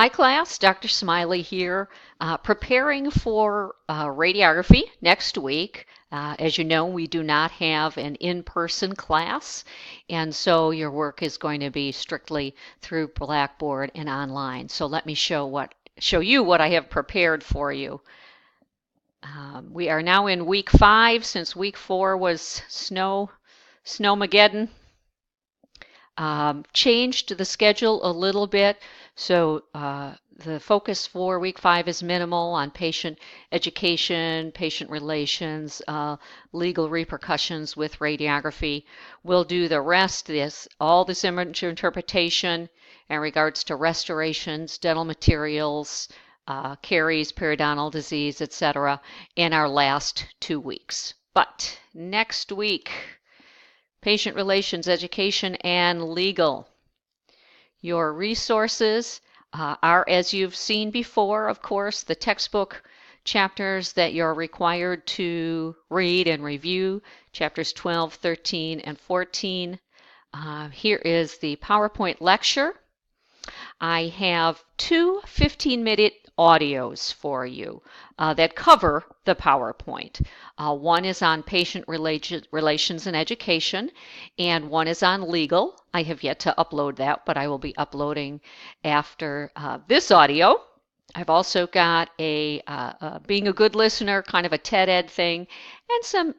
Hi class, Dr. Smiley here, preparing for radiography next week. As you know, we do not have an in-person class, and so your work is going to be strictly through Blackboard and online. So let me show you what I have prepared for you. We are now in week 5, since week 4 was Snowmageddon. Changed the schedule a little bit, so the focus for week 5 is minimal on patient education, patient relations, legal repercussions with radiography. We'll do the rest, all this image interpretation in regards to restorations, dental materials, caries, periodontal disease, etc., in our last 2 weeks. But next week, patient relations, education, and legal. Your resources are, as you've seen before, of course, the textbook chapters that you're required to read and review, chapters 12, 13, and 14. Here is the PowerPoint lecture. I have 2 15-minute audios for you that cover the PowerPoint. One is on patient relations and education, and one is on legal. I have yet to upload that, but I will be uploading after this audio. I've also got a being a good listener, kind of a TED Ed thing, and some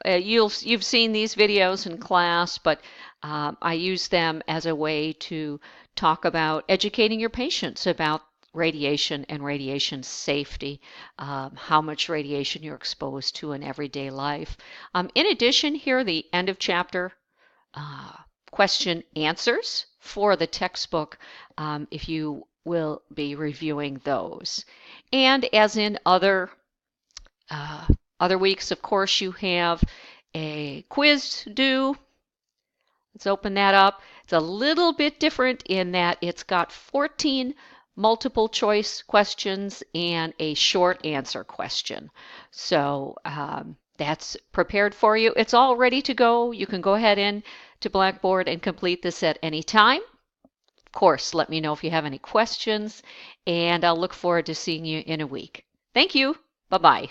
you've seen these videos in class, but I use them as a way to talk about educating your patients about radiation and radiation safety, how much radiation you're exposed to in everyday life. In addition, here are the end of chapter question answers for the textbook, if you will be reviewing those. And as in other weeks, of course, you have a quiz due. Let's open that up. It's a little bit different in that it's got 14 multiple choice questions and a short answer question. So that's prepared for you. It's all ready to go. You can go ahead to Blackboard and complete this at any time. Of course, let me know if you have any questions, and I'll look forward to seeing you in a week. Thank you. Bye-bye.